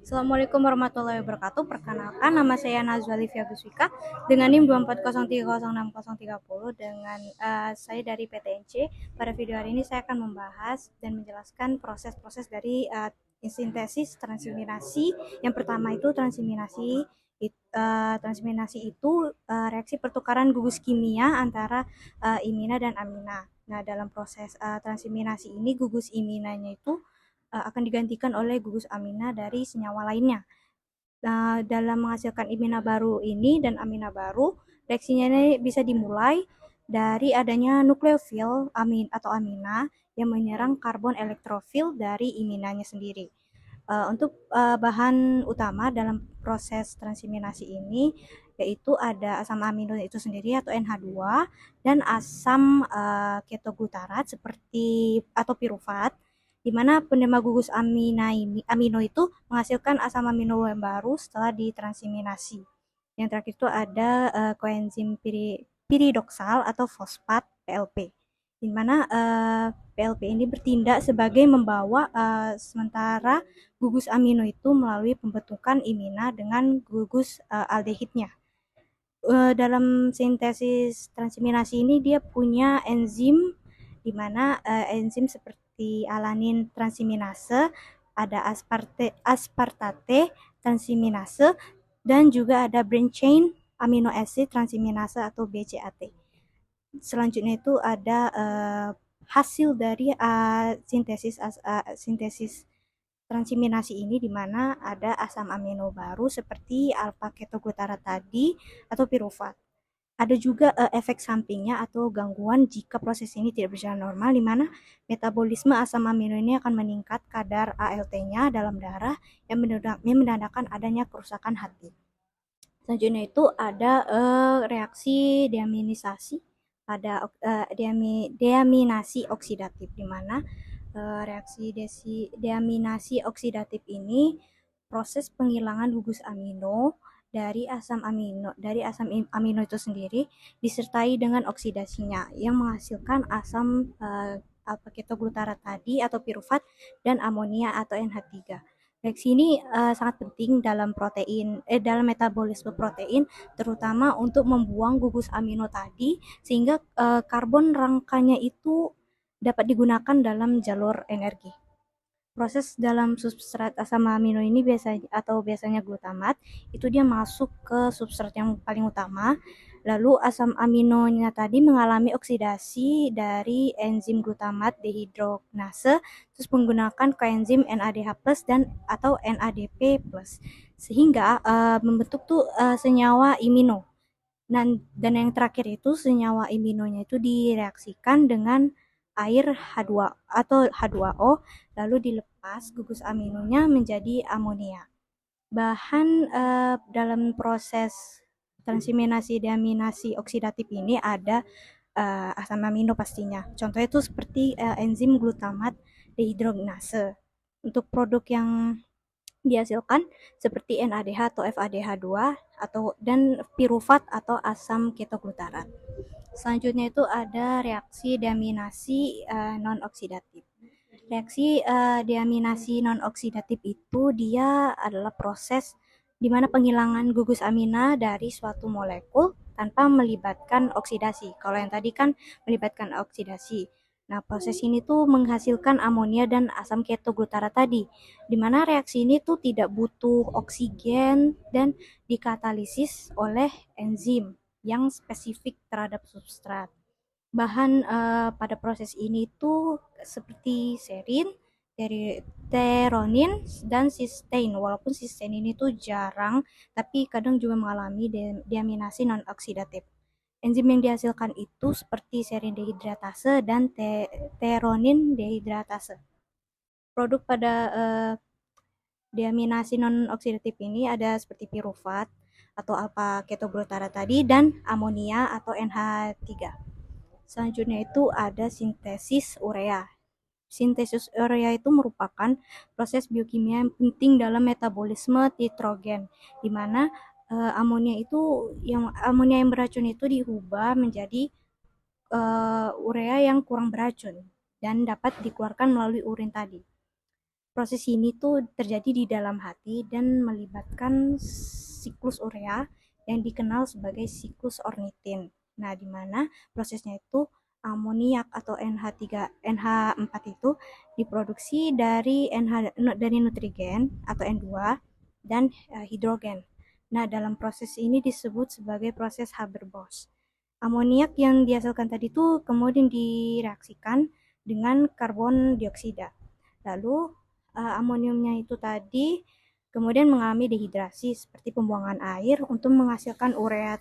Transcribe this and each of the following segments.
Assalamualaikum warahmatullahi wabarakatuh. Perkenalkan, nama saya Nazwa Livia Guswika dengan NIM 240306030 dengan saya dari PTNC. Pada video hari ini saya akan membahas dan menjelaskan proses-proses dari sintesis transaminasi. Yang pertama itu transaminasi. Transaminasi itu reaksi pertukaran gugus kimia antara imina dan amina. Nah, dalam proses transaminasi ini gugus iminanya itu akan digantikan oleh gugus amina dari senyawa lainnya. Nah, dalam menghasilkan imina baru ini dan amina baru, reaksinya ini bisa dimulai dari adanya nukleofil amin atau amina yang menyerang karbon elektrofil dari iminanya sendiri. Untuk bahan utama dalam proses transaminasi ini yaitu ada asam amino itu sendiri atau NH2 dan asam ketoglutarat seperti atau pirufat, di mana penerima gugus amino itu menghasilkan asam amino yang baru setelah ditransaminasi. Yang terakhir itu ada koenzim piridoksal atau fosfat PLP, di mana PLP ini bertindak sebagai membawa sementara gugus amino itu melalui pembentukan imina dengan gugus aldehidnya. Dalam sintesis transaminasi ini dia punya enzim, di mana enzim seperti alanin transaminase, ada aspartate transaminase, dan juga ada branch chain amino acid transaminase atau BCAT. Selanjutnya itu ada hasil dari sintesis transaminasi ini, di mana ada asam amino baru seperti alpha ketoglutarat tadi atau pirufat. Ada juga efek sampingnya atau gangguan jika proses ini tidak berjalan normal, di mana metabolisme asam amino ini akan meningkat kadar ALT-nya dalam darah yang menandakan adanya kerusakan hati. Selanjutnya itu ada reaksi deaminisasi pada deaminasi oksidatif, di mana reaksi deaminasi oksidatif ini proses penghilangan gugus amino dari asam amino itu sendiri disertai dengan oksidasinya yang menghasilkan asam alpha ketoglutarat tadi atau pirufat dan amonia atau NH3. Reaksi ini sangat penting dalam metabolisme protein, terutama untuk membuang gugus amino tadi sehingga karbon rangkanya itu dapat digunakan dalam jalur energi. Proses dalam substrat asam amino ini biasanya glutamat, itu dia masuk ke substrat yang paling utama. Lalu asam aminonya tadi mengalami oksidasi dari enzim glutamat dehidrogenase, terus menggunakan koenzim NADH+ dan atau NADP+, sehingga membentuk senyawa imino. Dan yang terakhir itu senyawa iminonya itu direaksikan dengan air H2 atau H2O, lalu dilepas gugus aminonya menjadi amonia. Bahan dalam proses transaminasi deaminasi oksidatif ini ada asam amino pastinya. Contohnya itu seperti enzim glutamat dehidrogenase. Untuk produk yang dihasilkan seperti NADH atau FADH2 dan pirufat atau asam ketoglutarat. Selanjutnya itu ada reaksi deaminasi non-oksidatif. Reaksi deaminasi non-oksidatif itu dia adalah proses di mana penghilangan gugus amina dari suatu molekul tanpa melibatkan oksidasi. Kalau yang tadi kan melibatkan oksidasi. Nah, proses ini tuh menghasilkan amonia dan asam ketoglutarat tadi, di mana reaksi ini tuh tidak butuh oksigen dan dikatalisis oleh enzim yang spesifik terhadap substrat. Bahan pada proses ini tuh seperti serin, teronin, dan sistein. Walaupun sistein ini tuh jarang, tapi kadang juga mengalami deaminasi non-oksidatif. Enzim yang dihasilkan itu seperti serin dehidratase dan teronin dehidratase. Produk pada deaminasi non-oksidatif ini ada seperti pirufat atau alpha ketoglutarat tadi dan amonia atau NH3. Selanjutnya itu ada sintesis urea. Sintesis urea itu merupakan proses biokimia yang penting dalam metabolisme nitrogen, di mana amonia yang beracun itu diubah menjadi urea yang kurang beracun dan dapat dikeluarkan melalui urin tadi. Proses ini tuh terjadi di dalam hati dan melibatkan siklus urea yang dikenal sebagai siklus ornitin. Nah, di mana prosesnya itu amoniak atau NH4 itu diproduksi dari nutrigen atau N2 dan hidrogen. Nah, dalam proses ini disebut sebagai proses Haber-Bosch. Amoniak yang dihasilkan tadi itu kemudian direaksikan dengan karbon dioksida. Lalu amoniumnya itu tadi kemudian mengalami dehidrasi seperti pembuangan air untuk menghasilkan urea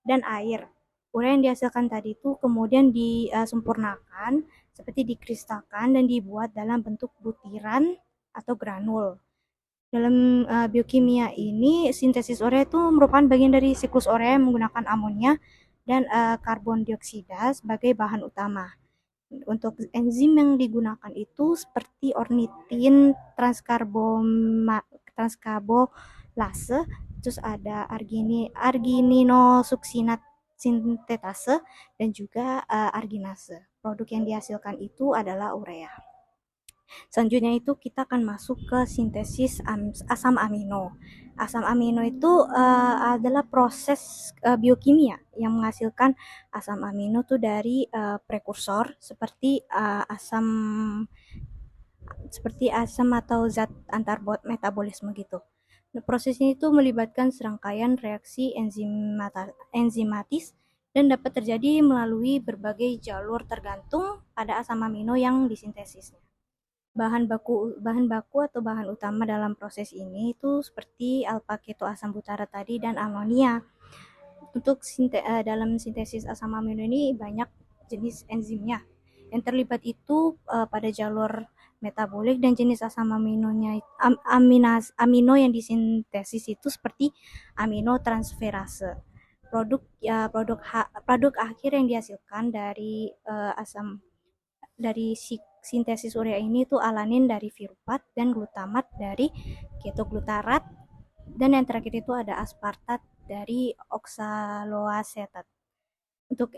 dan air. Urea yang dihasilkan tadi itu kemudian disempurnakan seperti dikristalkan dan dibuat dalam bentuk butiran atau granul. Dalam biokimia ini sintesis urea itu merupakan bagian dari siklus urea yang menggunakan amonia dan karbon dioksida sebagai bahan utama. Untuk enzim yang digunakan itu seperti ornitin transkarbolase, terus ada argininosuksinat sintetase dan juga arginase. Produk yang dihasilkan itu adalah urea. Selanjutnya itu kita akan masuk ke sintesis asam amino. Asam amino itu adalah proses biokimia yang menghasilkan asam amino tuh dari prekursor seperti asam atau zat antar metabolisme gitu. Nah, prosesnya itu melibatkan serangkaian reaksi enzimatis dan dapat terjadi melalui berbagai jalur tergantung pada asam amino yang disintesisnya. Bahan baku atau bahan utama dalam proses ini itu seperti alpha ketoasam butara tadi dan amonia. Untuk dalam sintesis asam amino ini banyak jenis enzimnya. Yang terlibat itu pada jalur metabolik dan jenis asam amino yang disintesis itu seperti aminotransferase. Produk akhir yang dihasilkan dari sintesis urea ini tuh alanin dari virupat dan glutamat dari ketoglutarat, dan yang terakhir itu ada aspartat dari oksaloasetat. Untuk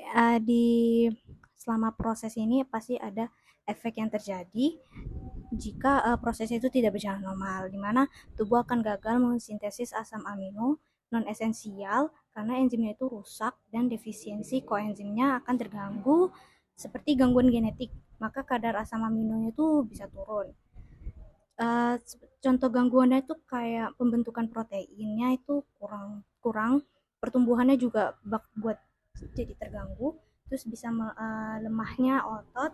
selama proses ini pasti ada efek yang terjadi jika proses itu tidak berjalan normal, di mana tubuh akan gagal mensintesis asam amino non esensial karena enzimnya itu rusak dan defisiensi koenzimnya akan terganggu seperti gangguan genetik, maka kadar asam aminonya itu bisa turun. Contoh gangguannya itu kayak pembentukan proteinnya itu kurang, pertumbuhannya juga buat jadi terganggu, terus bisa lemahnya otot,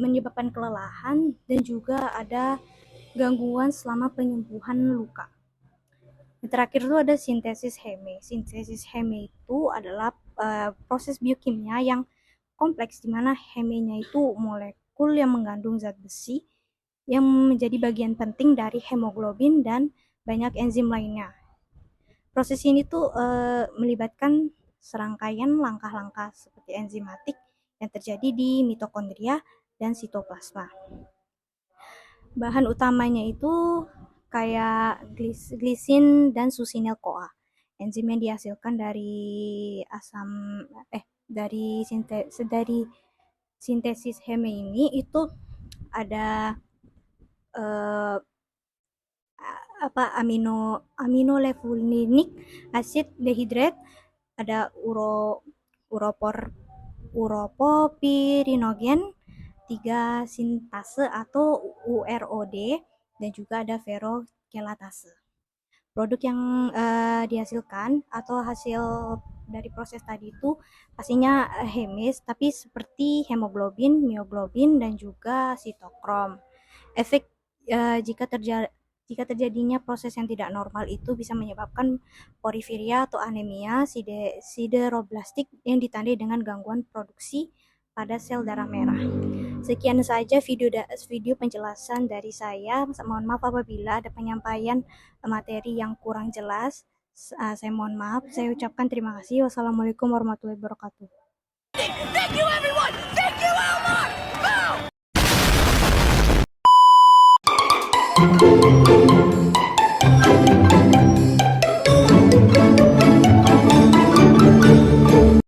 menyebabkan kelelahan, dan juga ada gangguan selama penyembuhan luka. Yang terakhir itu ada sintesis heme. Sintesis heme itu adalah proses biokimia yang kompleks di mana hemenya itu molekul yang mengandung zat besi yang menjadi bagian penting dari hemoglobin dan banyak enzim lainnya. Proses ini tuh melibatkan serangkaian langkah-langkah seperti enzimatik yang terjadi di mitokondria dan sitoplasma. Bahan utamanya itu kayak glisin dan succinyl-CoA. Enzim yang dihasilkan dari sintesis heme ini itu ada aminolevulinic acid dehydrate, ada uropopirinogen 3 sintase atau UROD, dan juga ada ferrokelatase. Produk yang dihasilkan atau hasil dari proses tadi itu pastinya hemis, tapi seperti hemoglobin, mioglobin, dan juga sitokrom. Efek jika terjadinya proses yang tidak normal itu bisa menyebabkan porfiria atau anemia sideroblastik yang ditandai dengan gangguan produksi pada sel darah merah. Sekian saja video penjelasan dari saya. Mohon maaf apabila ada penyampaian materi yang kurang jelas. Saya mohon maaf. Saya ucapkan terima kasih. Wassalamualaikum warahmatullahi wabarakatuh. Thank you everyone. Thank you Elmar. Boom.